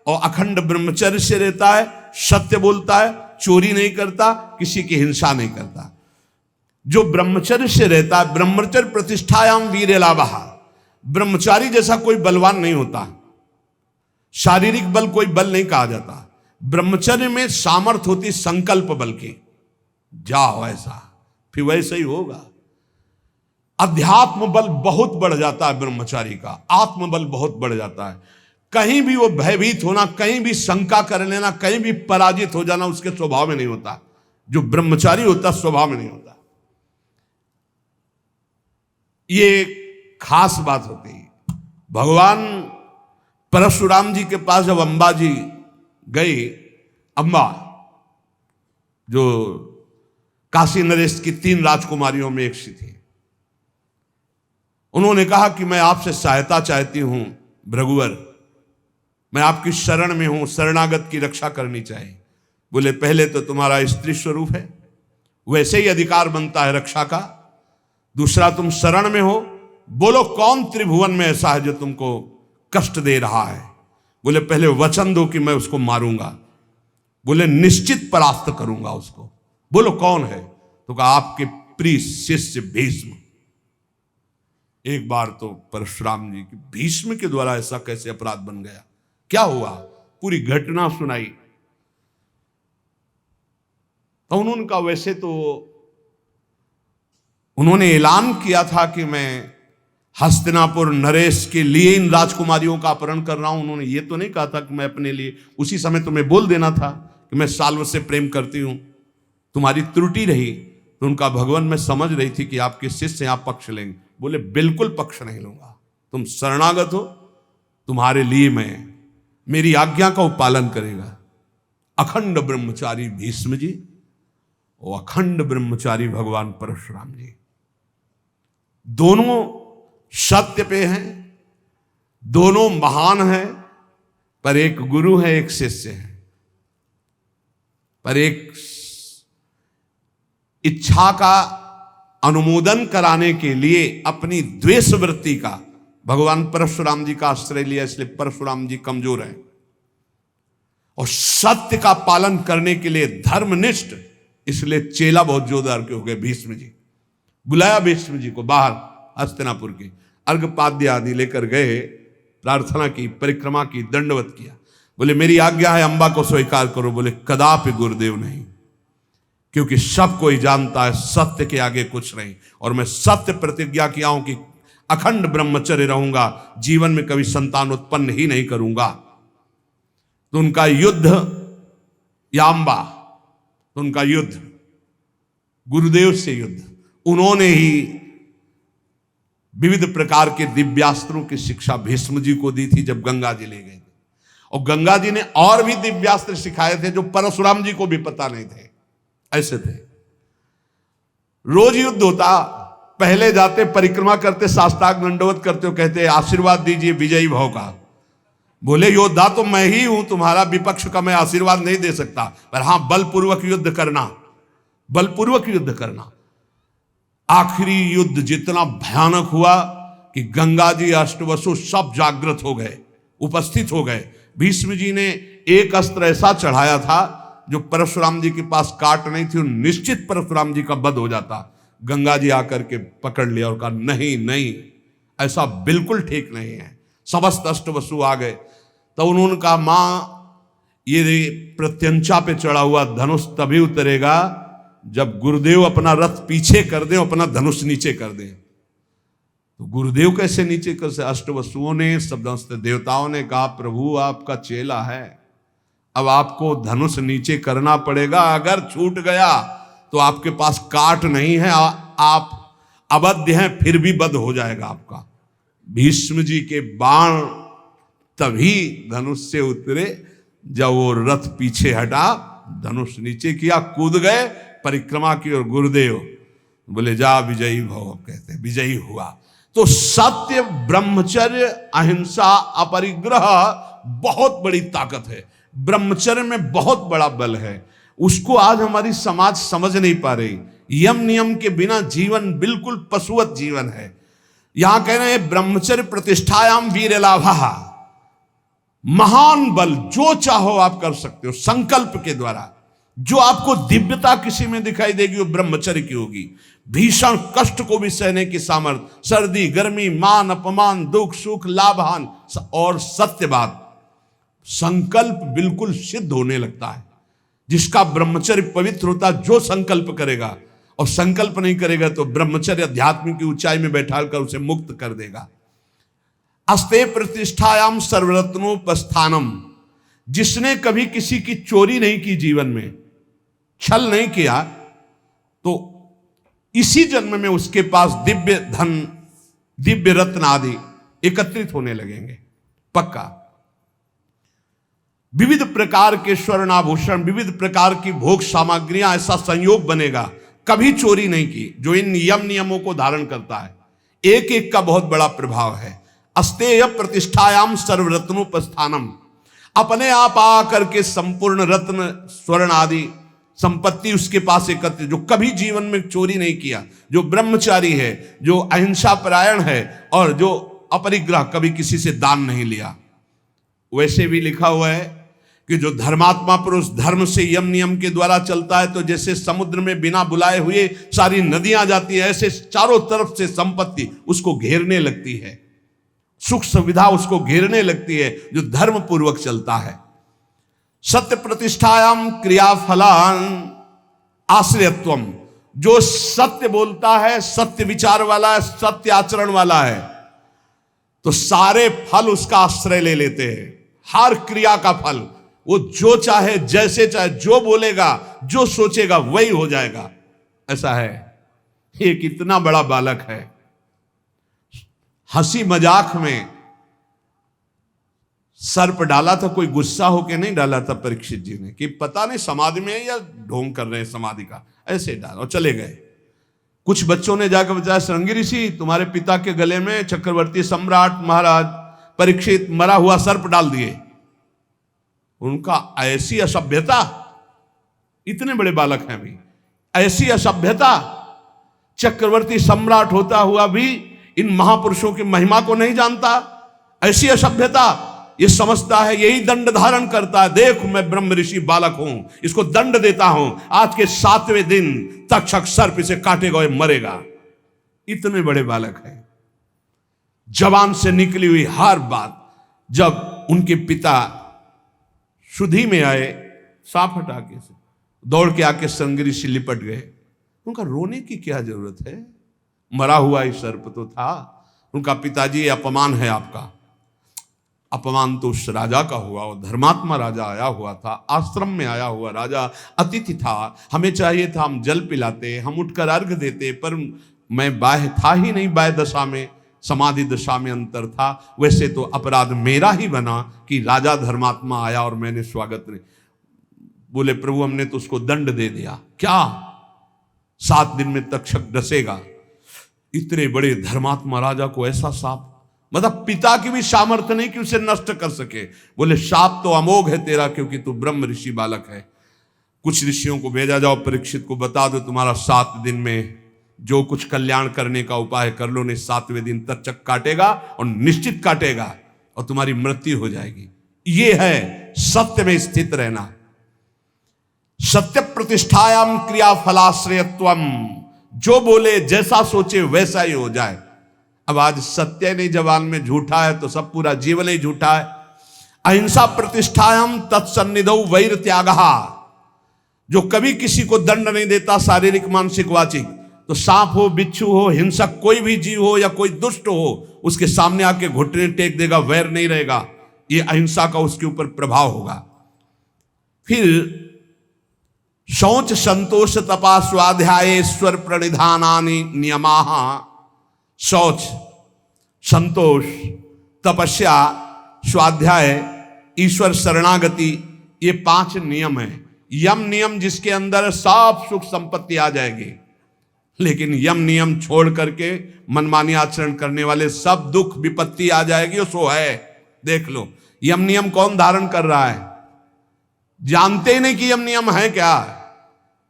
और अखंड ब्रह्मचर्य से रहता है, सत्य बोलता है, चोरी नहीं करता, किसी की हिंसा नहीं करता, जो ब्रह्मचर्य से रहता है, ब्रह्मचर्य प्रतिष्ठायाम वीर लाभः, ब्रह्मचारी जैसा कोई बलवान नहीं होता। शारीरिक बल कोई बल नहीं कहा जाता। ब्रह्मचर्य में सामर्थ्य होती संकल्प बल की, जाओ ऐसा, फिर वैसे ही होगा। अध्यात्म बल बहुत बढ़ जाता है ब्रह्मचारी का, आत्मबल बहुत बढ़ जाता है। कहीं भी वो भयभीत होना, कहीं भी शंका कर लेना, कहीं भी पराजित हो जाना उसके स्वभाव में नहीं होता। जो ब्रह्मचारी होता स्वभाव में नहीं होता। ये खास बात होती है। भगवान परशुराम जी के पास जब अंबा जी गई, अंबा जो काशी नरेश की 3 राजकुमारियों में एक सी थी, उन्होंने कहा कि मैं आपसे सहायता चाहती हूं भृगुवर, मैं आपकी शरण में हूं, शरणागत की रक्षा करनी चाहिए। बोले पहले तो तुम्हारा स्त्री स्वरूप है, वैसे ही अधिकार बनता है रक्षा का। दूसरा तुम शरण में हो, बोलो कौन त्रिभुवन में ऐसा है जो तुमको कष्ट दे रहा है। बोले पहले वचन दो कि मैं उसको मारूंगा। बोले निश्चित परास्त करूंगा उसको। बोलो कौन है, तो कहा आपके प्रिय शिष्य भीष्म। एक बार तो परशुराम जी की भीष्म के द्वारा ऐसा कैसे अपराध बन गया, क्या हुआ, पूरी घटना सुनाई। तो उन्होंने कहा वैसे तो उन्होंने ऐलान किया था कि मैं हस्तिनापुर नरेश के लिए इन राजकुमारियों का अपहरण कर रहा हूं। उन्होंने ये तो नहीं कहा था कि मैं अपने लिए, उसी समय तुम्हें बोल देना था कि मैं साल्व से प्रेम करती हूं, तुम्हारी त्रुटि रही। तो उनका भगवान मैं समझ रही थी कि आपके शिष्य आप पक्ष लेंगे। बोले बिल्कुल पक्ष नहीं लूंगा, तुम शरणागत हो, तुम्हारे लिए मैं, मेरी आज्ञा का पालन करेगा। अखंड ब्रह्मचारी भीष्म जी और अखंड ब्रह्मचारी भगवान परशुराम जी, दोनों सत्य पे हैं, दोनों महान हैं, पर एक गुरु है एक शिष्य है। पर एक इच्छा का अनुमोदन कराने के लिए अपनी द्वेष वृत्ति का भगवान परशुराम जी का आश्रय लिया, इसलिए परशुराम जी कमजोर हैं। और सत्य का पालन करने के लिए धर्मनिष्ठ इसलिए चेला बहुत जोरदार के हो गए भीष्म जी। बुलाया भीष्म जी को बाहर हस्तिनापुर के, अर्घपाद्य आदि लेकर गए, प्रार्थना की, परिक्रमा की, दंडवत किया। बोले मेरी आज्ञा है अंबा को स्वीकार करो। बोले कदापि गुरुदेव नहीं, क्योंकि सब कोई जानता है सत्य के आगे कुछ नहीं, और मैं सत्य प्रतिज्ञा किया हूं कि अखंड ब्रह्मचर्य रहूंगा, जीवन में कभी संतान उत्पन्न ही नहीं करूंगा। तो उनका युद्ध या अंबा, तो उनका युद्ध गुरुदेव से युद्ध, उन्होंने ही विविध प्रकार के दिव्यास्त्रों की शिक्षा भीष्म जी को दी थी जब गंगा जी ले गए थे। और गंगा जी ने और भी दिव्यास्त्र सिखाए थे जो परशुराम जी को भी पता नहीं थे। ऐसे थे, रोज युद्ध होता, पहले जाते, परिक्रमा करते, साष्टांग दंडवत करते हो, कहते आशीर्वाद दीजिए विजयी भव का। बोले योद्धा तो मैं ही हूं, तुम्हारा विपक्ष का मैं आशीर्वाद नहीं दे सकता, पर हां बलपूर्वक युद्ध करना, बलपूर्वक युद्ध करना। आखिरी युद्ध जितना भयानक हुआ कि गंगा जी अष्टवसु सब जागृत हो गए, उपस्थित हो गए। भीष्म जी ने एक अस्त्र ऐसा चढ़ाया था जो परशुराम जी के पास काट नहीं थी, निश्चित परशुराम जी का वध हो जाता। गंगा जी आकर के पकड़ लिया और कहा नहीं नहीं, ऐसा बिल्कुल ठीक नहीं है। समस्त अष्टवसु आ गए। तो उन्होंने कहा मां, ये प्रत्यंचा पे चढ़ा हुआ धनुष तभी उतरेगा जब गुरुदेव अपना रथ पीछे कर दें, अपना धनुष नीचे कर दें। तो गुरुदेव कैसे नीचे कर से? अष्टवसुओं ने, समस्त देवताओं ने कहा प्रभु आपका चेला है, अब आपको धनुष नीचे करना पड़ेगा, अगर छूट गया तो आपके पास काट नहीं है, आप अबद्ध हैं, फिर भी वध हो जाएगा आपका। भीष्म जी के बाण तभी धनुष से उतरे जब वो रथ पीछे हटा, धनुष नीचे किया, कूद गए, परिक्रमा की, और गुरुदेव बोले जा विजयी भव, कहते विजयी हुआ। तो सत्य, ब्रह्मचर्य, अहिंसा, अपरिग्रह बहुत बड़ी ताकत है। ब्रह्मचर्य में बहुत बड़ा बल है, उसको आज हमारी समाज समझ नहीं पा रही। यम नियम के बिना जीवन बिल्कुल पशुवत जीवन है। यहां कह रहे हैं ब्रह्मचर्य प्रतिष्ठायाम वीर लाभा, महान बल, जो चाहो आप कर सकते हो संकल्प के द्वारा। जो आपको दिव्यता किसी में दिखाई देगी वो ब्रह्मचर्य की होगी। भीषण कष्ट को भी सहने की सामर्थ्य, सर्दी गर्मी, मान अपमान, दुख सुख, लाभ हान, और सत्य बात, संकल्प बिल्कुल सिद्ध होने लगता है। जिसका ब्रह्मचर्य पवित्र होता, जो संकल्प करेगा, और संकल्प नहीं करेगा तो ब्रह्मचर्य अध्यात्म की ऊंचाई में बैठा कर उसे मुक्त कर देगा। अस्ते प्रतिष्ठायाम सर्वरत्नोपस्थानम, जिसने कभी किसी की चोरी नहीं की, जीवन में छल नहीं किया, तो इसी जन्म में उसके पास दिव्य धन, दिव्य रत्न आदि एकत्रित होने लगेंगे, पक्का। विविध प्रकार के स्वर्ण आभूषण, विविध प्रकार की भोग सामग्रियां, ऐसा संयोग बनेगा। कभी चोरी नहीं की, जो इन यम नियमों को धारण करता है। एक एक का बहुत बड़ा प्रभाव है। अस्तेय प्रतिष्ठायाम सर्वरत्नोपस्थानम, अपने आप आकर के संपूर्ण रत्न, स्वर्ण आदि संपत्ति उसके पास एकत्रित, जो कभी जीवन में चोरी नहीं किया, जो ब्रह्मचारी है, जो अहिंसा परायण है, और जो अपरिग्रह, कभी किसी से दान नहीं लिया। वैसे भी लिखा हुआ है कि जो धर्मात्मा पुरुष धर्म से यम नियम के द्वारा चलता है, तो जैसे समुद्र में बिना बुलाए हुए सारी नदियां जाती है, ऐसे चारों तरफ से संपत्ति उसको घेरने लगती है, सुख सुविधा उसको घेरने लगती है, जो धर्म पूर्वक चलता है। सत्य प्रतिष्ठायाम क्रियाफलान आश्रयत्वम, जो सत्य बोलता है, सत्य विचार वाला है, सत्य आचरण वाला है, तो सारे फल उसका आश्रय ले लेते हैं। हर क्रिया का फल वो जो चाहे, जैसे चाहे, जो बोलेगा, जो सोचेगा वही हो जाएगा। ऐसा है। एक इतना बड़ा बालक है, हंसी मजाक में सर्प डाला था, कोई गुस्सा होके नहीं डाला था परीक्षित जी ने, कि पता नहीं समाधि में है या ढोंग कर रहे हैं समाधि का, ऐसे डाला और चले गए। कुछ बच्चों ने जाकर बताया, श्रृंगी ऋषि तुम्हारे पिता के गले में चक्रवर्ती सम्राट महाराज परीक्षित मरा हुआ सर्प डाल दिए। उनका ऐसी असभ्यता, इतने बड़े बालक हैं अभी, ऐसी असभ्यता, चक्रवर्ती सम्राट होता हुआ भी इन महापुरुषों की महिमा को नहीं जानता, ऐसी असभ्यता। ये समझता है यही दंड धारण करता है, देख मैं ब्रह्म ऋषि बालक हूं, इसको दंड देता हूं, आज के 7वें दिन तक्षक सर्प इसे काटेगा और मरेगा। इतने बड़े बालक है। जवान से निकली हुई हर बात, जब उनके पिता शुद्धि में आए, साफ हटाके से दौड़ के आके संग ऋषि लिपट गए। उनका रोने की क्या जरूरत है, मरा हुआ ही सर्प तो था। उनका पिताजी, ये अपमान है आपका। अपमान तो उस राजा का हुआ, वो धर्मात्मा राजा आया हुआ था, आश्रम में आया हुआ राजा अतिथि था। हमें चाहिए था हम जल पिलाते, हम उठकर अर्घ देते, पर मैं बाह्य था ही नहीं, बाह्य दशा में, समाधि दशा में अंतर था। वैसे तो अपराध मेरा ही बना कि राजा धर्मात्मा आया और मैंने स्वागत नहीं। बोले प्रभु हमने तो उसको दंड दे दिया। क्या 7 दिन में तक्षक डसेगा? इतने बड़े धर्मात्मा राजा को ऐसा शाप, मतलब पिता की भी सामर्थ्य नहीं कि उसे नष्ट कर सके। बोले शाप तो अमोघ है तेरा, क्योंकि तू ब्रह्म ऋषि बालक है। कुछ ऋषियों को भेजा, जाओ परीक्षित को बता दो तुम्हारा 7 दिन में जो कुछ कल्याण करने का उपाय कर लो, नहीं 7वें दिन तक्षक काटेगा और निश्चित काटेगा और तुम्हारी मृत्यु हो जाएगी। ये है सत्य में स्थित रहना। सत्य प्रतिष्ठायाम क्रिया फलाश्रयत्वम, जो बोले जैसा सोचे वैसा ही हो जाए। अब आज सत्य नहीं जबान में झूठा है तो सब पूरा जीवन ही झूठा है। अहिंसा प्रतिष्ठायाम तत्सन्निधौ वैर त्यागः, जो कभी किसी को दंड नहीं देता शारीरिक मानसिक वाचिक, तो सांप हो, बिच्छू हो, हिंसक कोई भी जीव हो या कोई दुष्ट हो, उसके सामने आके घुटने टेक देगा, वैर नहीं रहेगा। ये अहिंसा का उसके ऊपर प्रभाव होगा। फिर शौच संतोष तपा स्वाध्याय ईश्वर प्रणिधानानि नियमाः। शौच, संतोष, तपस्या, स्वाध्याय, ईश्वर शरणागति, ये 5 नियम है। यम नियम जिसके अंदर सब सुख संपत्ति आ जाएगी, लेकिन यम नियम छोड़ करके मनमानी आचरण करने वाले सब दुख विपत्ति आ जाएगी। सो है, देख लो यम नियम कौन धारण कर रहा है, जानते ही नहीं कि यम नियम है क्या,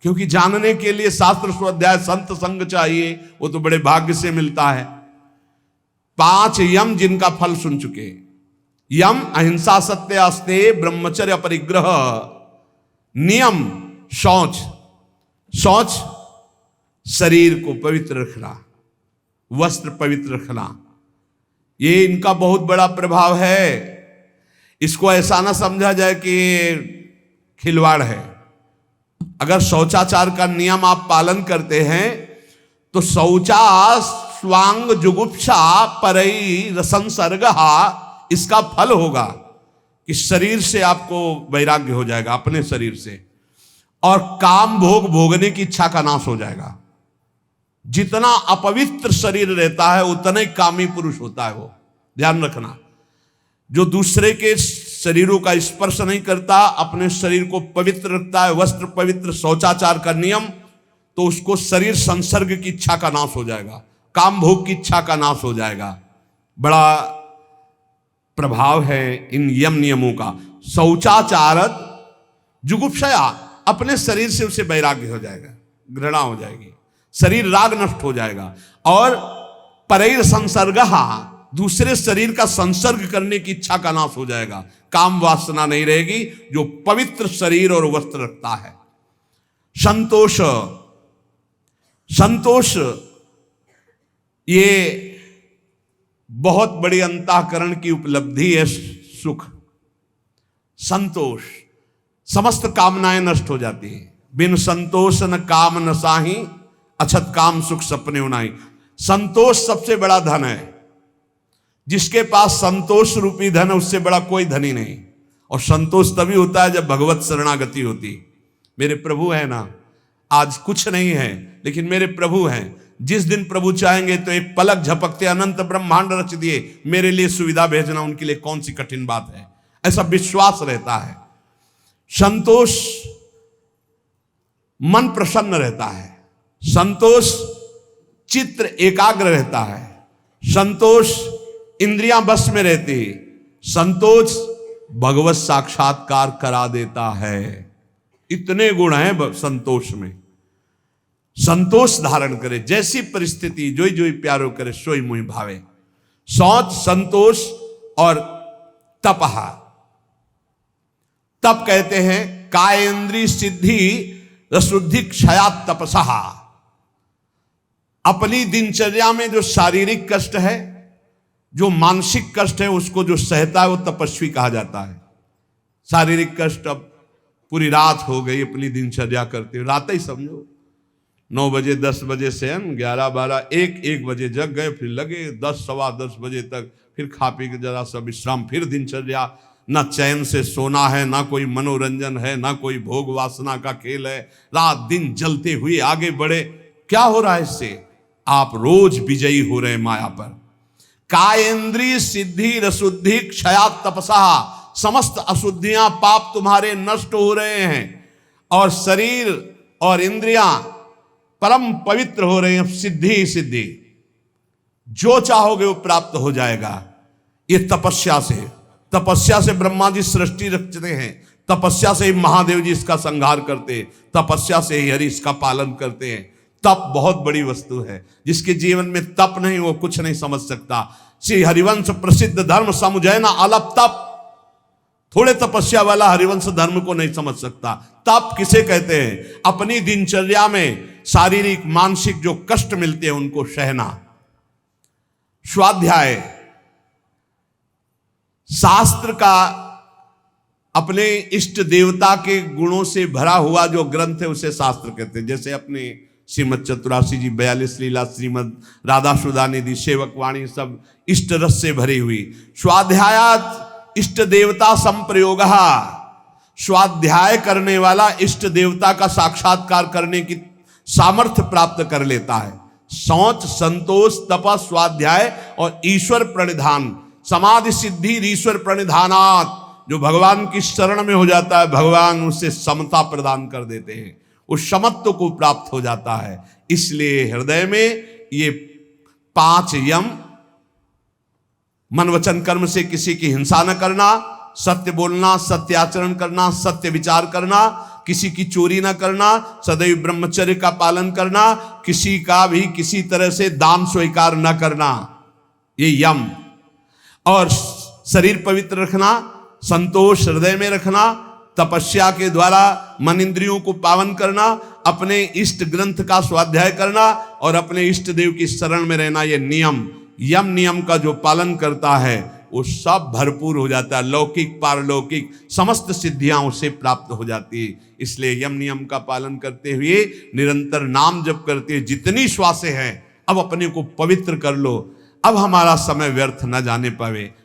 क्योंकि जानने के लिए शास्त्र स्वाध्याय संत संग चाहिए, वो तो बड़े भाग्य से मिलता है। 5 यम जिनका फल सुन चुके। यम अहिंसा सत्य अस्ते ब्रह्मचर्य परिग्रह। नियम शौच, शौच शरीर को पवित्र रखना, वस्त्र पवित्र रखना, ये इनका बहुत बड़ा प्रभाव है। इसको ऐसा ना समझा जाए कि खिलवाड़ है। अगर शौचाचार का नियम आप पालन करते हैं तो शौचा स्वांग जुगुप्सा परई रसंसर्गः, इसका फल होगा कि शरीर से आपको वैराग्य हो जाएगा, अपने शरीर से, और काम भोग भोगने की इच्छा का नाश हो जाएगा। जितना अपवित्र शरीर रहता है उतना ही कामी पुरुष होता है वो, ध्यान रखना। जो दूसरे के शरीरों का स्पर्श नहीं करता, अपने शरीर को पवित्र रखता है, वस्त्र पवित्र, शौचाचार का नियम, तो उसको शरीर संसर्ग की इच्छा का नाश हो जाएगा, काम भोग की इच्छा का नाश हो जाएगा। बड़ा प्रभाव है इन यम नियमों का। शौचाचारत जुगुप्सया, अपने शरीर से उसे वैराग्य हो जाएगा, घृणा हो जाएगी, शरीर राग नष्ट हो जाएगा। और परैर संसर्गः, दूसरे शरीर का संसर्ग करने की इच्छा का नाश हो जाएगा, काम वासना नहीं रहेगी, जो पवित्र शरीर और वस्त्र रखता है। संतोष, संतोष ये बहुत बड़ी अंतःकरण की उपलब्धि है। सुख, संतोष, समस्त कामनाएं नष्ट हो जाती है। बिन संतोष न काम न साही, अछत काम सुख सपने उनाई। संतोष सबसे बड़ा धन है। जिसके पास संतोष रूपी धन है उससे बड़ा कोई धनी नहीं। और संतोष तभी होता है जब भगवत शरणागति होती। मेरे प्रभु है ना, आज कुछ नहीं है लेकिन मेरे प्रभु हैं। जिस दिन प्रभु चाहेंगे तो एक पलक झपकते अनंत ब्रह्मांड रच दिए, मेरे लिए सुविधा भेजना उनके लिए कौन सी कठिन बात है, ऐसा विश्वास रहता है। संतोष, मन प्रसन्न रहता है। संतोष, चित्त एकाग्र रहता है। संतोष, इंद्रियां बस में रहती। संतोष भगवत साक्षात्कार करा देता है। इतने गुण हैं संतोष में। संतोष धारण करे, जैसी परिस्थिति जोई जोई प्यारो करे सोई मुहि भावे। शौच, संतोष और तपः। तप कहते हैं कायेंद्रीय सिद्धि रसुद्धि क्षयात तपसः। अपनी दिनचर्या में जो शारीरिक कष्ट है, जो मानसिक कष्ट है, उसको जो सहता है वो तपस्वी कहा जाता है। शारीरिक कष्ट, अब पूरी रात हो गई अपनी दिनचर्या करते हुए, रात ही समझो 9 बजे 10 बजे से 11 12 1 बजे जग गए, फिर लगे 10 सवा 10 बजे तक, फिर खा पी के जरा सा विश्राम, फिर दिनचर्या। ना चैन से सोना है, ना कोई मनोरंजन है, ना कोई भोग वासना का खेल है, रात दिन जलते हुए आगे बढ़े। क्या हो रहा है इससे? आप रोज विजयी हो रहे माया पर। कायेंद्रीय सिद्धि रसुद्धि क्षयात तपसा। समस्त अशुद्धियां पाप तुम्हारे नष्ट हो रहे हैं और शरीर और इंद्रियां परम पवित्र हो रहे हैं। सिद्धि सिद्धि, जो चाहोगे वो प्राप्त हो जाएगा। ये तपस्या से, तपस्या से ब्रह्मा जी सृष्टि रचते हैं, तपस्या से ही महादेव जी इसका संहार करते हैं, तपस्या से ही हरि इसका पालन करते हैं। तप बहुत बड़ी वस्तु है। जिसके जीवन में तप नहीं वो कुछ नहीं समझ सकता। श्री हरिवंश प्रसिद्ध धर्म समुझैना अलप तप। थोड़े तपस्या वाला हरिवंश धर्म को नहीं समझ सकता। तप किसे कहते हैं? अपनी दिनचर्या में शारीरिक मानसिक जो कष्ट मिलते हैं उनको सहना। स्वाध्याय, शास्त्र का अपने इष्ट देवता के गुणों से भरा हुआ जो ग्रंथ है उसे शास्त्र कहते हैं। जैसे अपने श्रीमद चतुरासी जी 42 लीला, श्रीमद राधा सुधा निधि, सेवक वाणी, सब इष्ट रस से भरी हुई। स्वाध्यायात इष्ट देवता संप्रयोग। स्वाध्याय करने वाला इष्ट देवता का साक्षात्कार करने की सामर्थ्य प्राप्त कर लेता है। शौच, संतोष, तप, स्वाध्याय और ईश्वर प्रणिधान, समाधि सिद्धि ईश्वर प्रणिधानात। जो भगवान की शरण में हो जाता है, भगवान उसे समता प्रदान कर देते हैं, उस समत्व को प्राप्त हो जाता है। इसलिए हृदय में ये 5 यम, मन वचन कर्म से किसी की हिंसा न करना, सत्य बोलना, सत्य आचरण करना, सत्य विचार करना, किसी की चोरी न करना, सदैव ब्रह्मचर्य का पालन करना, किसी का भी किसी तरह से दान स्वीकार न करना, ये यम। और शरीर पवित्र रखना, संतोष हृदय में रखना, तपस्या के द्वारा मन इंद्रियों को पावन करना, अपने इष्ट ग्रंथ का स्वाध्याय करना और अपने इष्ट देव की शरण में रहना, ये नियम। यम नियम का जो पालन करता है वो सब भरपूर हो जाता है। लौकिक पारलौकिक समस्त सिद्धियां उसे प्राप्त हो जाती है। इसलिए यम नियम का पालन करते हुए निरंतर नाम जप करते हुए जितनी श्वासें हैं, अब अपने को पवित्र कर लो। अब हमारा समय व्यर्थ न जाने पावे।